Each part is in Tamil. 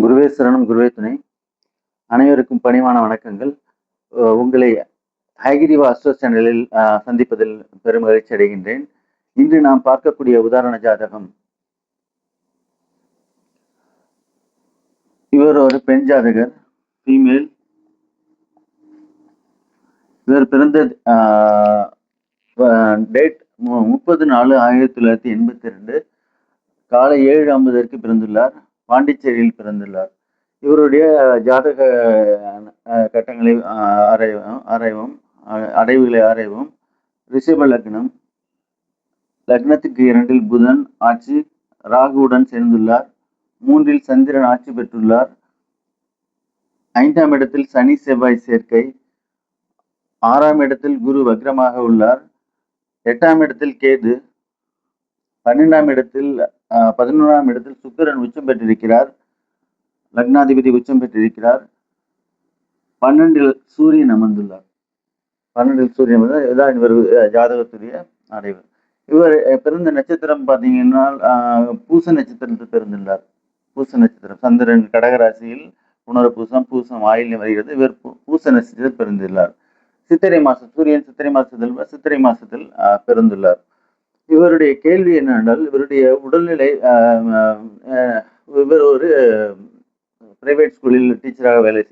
குருவே சரணம், குருவே துணை. அனைவருக்கும் பணிவான வணக்கங்கள். உங்களை ஹயகிரிவா அஸ்ட்ரோ சேனலில் சந்திப்பதில் பெரும் மகிழ்ச்சி அடைகின்றேன். இன்று நாம் பார்க்கக்கூடிய உதாரண ஜாதகம், இவர் ஒரு பெண் ஜாதகர், ஃபீமேல். இவர் பிறந்த டேட் 30/4/1982 காலை 7:50 பிறந்துள்ளார். பாண்டிச்சேரியில் பிறந்துள்ளார். இவருடைய ஜாதக கட்டங்களை ஆராய்வோம், அடைவுகளை ஆராய்வோம். ரிஷப லக்னம், லக்னத்துக்கு 2 புதன் ஆட்சி, ராகுவுடன் சேர்ந்துள்ளார். 3 சந்திரன் ஆட்சி பெற்றுள்ளார். 5ஆம் இடத்தில் சனி செவ்வாய் சேர்க்கை. 6ஆம் இடத்தில் குரு வக்ரமாக உள்ளார். 8ஆம் இடத்தில் கேது. 11ஆம் இடத்தில் சுக்கிரன் உச்சம் பெற்றிருக்கிறார். லக்னாதிபதி உச்சம் பெற்றிருக்கிறார். 12இல் சூரியன் அமர்ந்துள்ளார். 12இல் சூரியன் இதான் இவர் ஜாதகத்துடைய அடைவு. இவர் பிறந்த நட்சத்திரம் பார்த்தீங்கன்னா பூச நட்சத்திரத்தில் பிறந்துள்ளார். பூச நட்சத்திரம், சந்திரன் கடகராசியில் புனர்பூசம், பூசம் ஆயில்யம் வருகிறது. இவர் பூச நட்சத்திரத்தில் பிறந்துள்ளார். சித்திரை மாசம், சூரியன் சித்திரை மாசத்தில் பிறந்துள்ளார். இவருடைய கேள்வி என்னவென்றால், இவருடைய உடல்நிலை, இவர் ஒரு பிரைவேட் ஸ்கூலில் டீச்சராக வேலை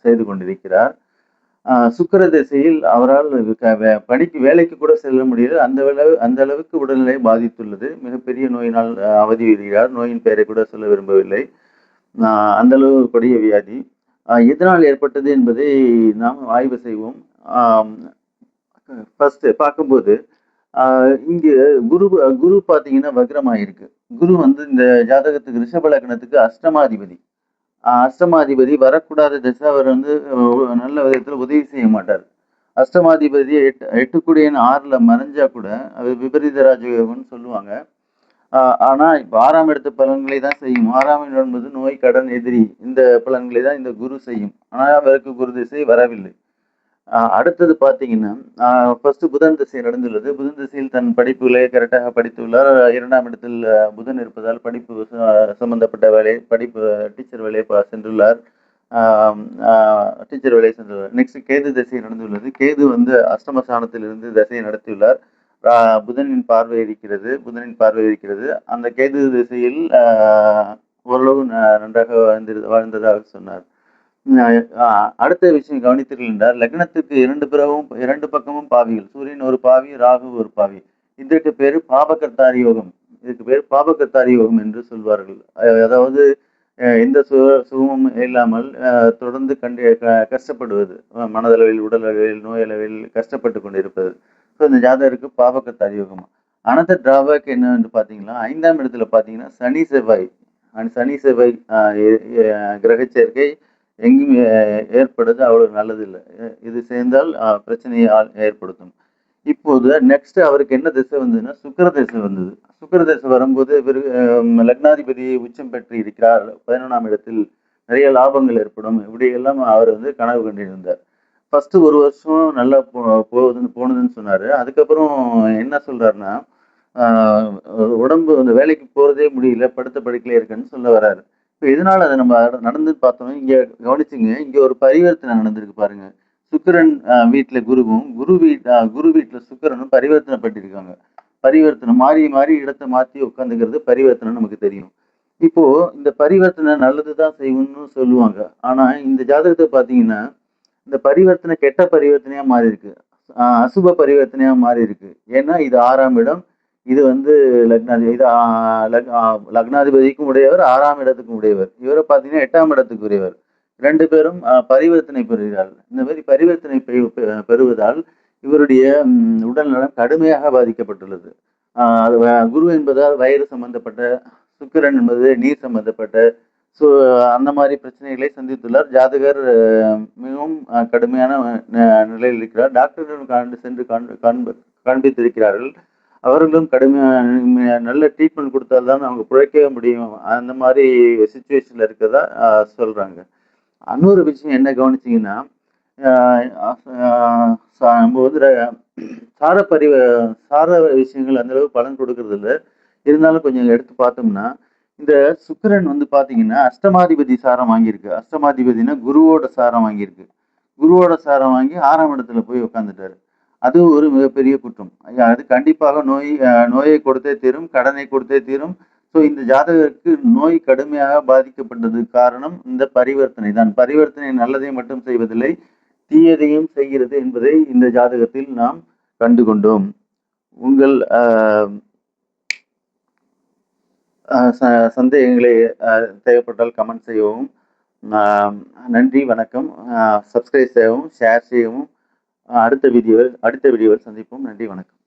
செய்து கொண்டிருக்கிறார். சுக்கிர திசையில் அவரால் வேலைக்கு கூட செல்ல முடியல. அந்த அளவுக்கு உடல்நிலை பாதித்துள்ளது. மிகப்பெரிய நோயினால் அவதி வருகிறார். நோயின் பெயரை கூட சொல்ல விரும்பவில்லை. அந்த அளவு கொடிய வியாதி. எதனால் ஏற்பட்டது என்பதை நாம் ஆய்வு செய்வோம். ஃபர்ஸ்ட் பார்க்கும்போது இங்க குரு பாத்தீங்கன்னா வக்ரமாயிருக்கு. குரு இந்த ஜாதகத்துக்கு ரிஷப லக்னத்துக்கு அஷ்டமாதிபதி. அஷ்டமாதிபதி வரக்கூடாத திசை. அவர் நல்ல விதத்துல உதவி செய்ய மாட்டார். அஷ்டமாதிபதி 8 6ல மறைஞ்சா கூட அது விபரீத ராஜயோகம்னு சொல்லுவாங்க. ஆனா இப்ப 6ஆம் இடத்து பலன்களை தான் செய்யும். 6ஆம் இடம் என்பது நோய், கடன், எதிரி, இந்த பலன்களை தான் இந்த குரு செய்யும். ஆனால் அவருக்கு குரு திசை வரவில்லை. அடுத்தது பார்த்தீங்கன்னா ஃபர்ஸ்ட் புதன் திசை நடந்துள்ளது. புதன் திசையில் தன் படிப்புகளை கரெக்டாக படித்துள்ளார். 2ஆம் இடத்தில் புதன் இருப்பதால் படிப்பு சம்பந்தப்பட்ட வேலை, படிப்பு டீச்சர் வேலையை சென்றுள்ளார். டீச்சர் வேலையை சென்றுள்ளார். நெக்ஸ்ட் கேது திசை நடந்துள்ளது. கேது அஷ்டமஸ்தானத்திலிருந்து திசையை நடத்தியுள்ளார். புதனின் பார்வை இருக்கிறது. அந்த கேது திசையில் ஓரளவு நன்றாக வாழ்ந்ததாக சொன்னார். அடுத்த விஷயம் கவனித்தீர்கள் என்றால், லக்னத்துக்கு 2 பக்கமும் பாவிகள். சூரியன் ஒரு பாவி, ராகு ஒரு பாவி. இதற்கு பேரு பாபகர்த்தாரி யோகம். என்று சொல்வார்கள். அதாவது எந்த சுகமும் இல்லாமல் தொடர்ந்து கஷ்டப்படுவது, மனதளவில், உடல் அளவில், நோய் அளவில் கஷ்டப்பட்டு கொண்டிருப்பது. ஸோ இந்த ஜாதகருக்கு பாபகர்த்தாரி யோகம். அனதர் டிராபேக் என்னன்னு பார்த்தீங்கன்னா, 5ஆம் இடத்துல பார்த்தீங்கன்னா சனி செவ்வாய் கிரக சேர்க்கை எங்கும் ஏற்படுது. அவ்வளவு நல்லது இல்லை. இது சேர்ந்தால் பிரச்சனையை ஏற்படுத்தும். இப்போது நெக்ஸ்ட் அவருக்கு என்ன திசை வந்ததுன்னா சுக்கிர திசை வந்தது. சுக்கிர திசை வரும்போது இவர் லக்னாதிபதி உச்சம் பெற்று இருக்கிறார். 11ஆம் இடத்தில் நிறைய லாபங்கள் ஏற்படும். இப்படி எல்லாம் அவர் கனவு கண்டிருந்தார். ஃபர்ஸ்ட் 1 வருஷம் நல்லா போனதுன்னு சொன்னாரு. அதுக்கப்புறம் என்ன சொல்றாருன்னா, உடம்பு வேலைக்கு போறதே முடியல, படுத்த படுக்கையில இருக்குன்னு சொல்ல வர்றாரு. இப்போ எதனால அதை நம்ம நடந்து பார்த்தோம். இங்க கவனிச்சுங்க, இங்க ஒரு பரிவர்த்தனை நடந்திருக்கு பாருங்க. சுக்கிரன் வீட்டுல குருவும், குரு வீட்டுல சுக்கிரனும் பரிவர்த்தனைப்பட்டிருக்காங்க. பரிவர்த்தனை மாறி மாறி இடத்தை மாற்றி உட்காந்துக்கிறது பரிவர்த்தனை நமக்கு தெரியும். இப்போ இந்த பரிவர்த்தனை நல்லதுதான் செய்யும்னு சொல்லுவாங்க. ஆனா இந்த ஜாதகத்தை பாத்தீங்கன்னா இந்த பரிவர்த்தனை கெட்ட பரிவர்த்தனையா மாறி இருக்கு. அசுப பரிவர்த்தனையா மாறி இருக்கு. ஏன்னா இது 6ஆம் இடம். இது லக்னாதிபதிக்கும் உடையவர், 6ஆம் இடத்துக்கும் உடையவர். இவரை பார்த்தீங்கன்னா 8ஆம் இடத்துக்கு உடையவர். 2 பேரும் பரிவர்த்தனை பெறுகிறார்கள். இந்த மாதிரி பரிவர்த்தனை பெறுவதால் இவருடைய உடல் நலம் கடுமையாக பாதிக்கப்பட்டுள்ளது. குரு என்பதால் வயிறு சம்பந்தப்பட்ட, சுக்கிரன் என்பது நீர் சம்பந்தப்பட்ட, ஸோ அந்த மாதிரி பிரச்சனைகளை சந்தித்துள்ளார். ஜாதகர் மிகவும் கடுமையான நிலையில் இருக்கிறார். டாக்டர்கள் சென்று காண்பித்திருக்கிறார்கள். அவர்களும் கடுமையான நல்ல ட்ரீட்மெண்ட் கொடுத்தால்தான் அவங்க பிழைக்கவே முடியும். அந்த மாதிரி சுச்சுவேஷன்ல இருக்கிறதா சொல்றாங்க. இன்னொரு விஷயம் என்ன கவனிச்சிங்கன்னா, நம்ம சார விஷயங்கள் அந்த அளவு பலன் கொடுக்கறது இல்லை. இருந்தாலும் கொஞ்சம் எடுத்து பார்த்தோம்னா, இந்த சுக்கிரன் வந்து பார்த்தீங்கன்னா, அஷ்டமாதிபதி சாரம் வாங்கியிருக்கு. அஷ்டமாதிபதினா குருவோட சாரம் வாங்கியிருக்கு. குருவோட சாரம் வாங்கி 6ஆம் இடத்துல போய் உட்கார்ந்துட்டாரு. அது ஒரு மிகப்பெரிய குற்றம். அது கண்டிப்பாக நோயை கொடுத்தே தீரும், கடனை கொடுத்தே தீரும். ஸோ இந்த ஜாதகருக்கு நோய் கடுமையாக பாதிக்கப்பட்டதுக்கு காரணம் இந்த பரிவர்த்தனை தான். பரிவர்த்தனை நல்லதை மட்டும் செய்வதில்லை, தீயதையும் செய்கிறது என்பதை இந்த ஜாதகத்தில் நாம் கண்டு கொண்டோம். உங்கள் சந்தேகங்களை தேவைப்பட்டால் கமெண்ட் செய்யவும். நன்றி, வணக்கம். சப்ஸ்கிரைப் செய்யவும், ஷேர் செய்யவும். அடுத்த வீடியோவில் சந்திப்போம். நன்றி, வணக்கம்.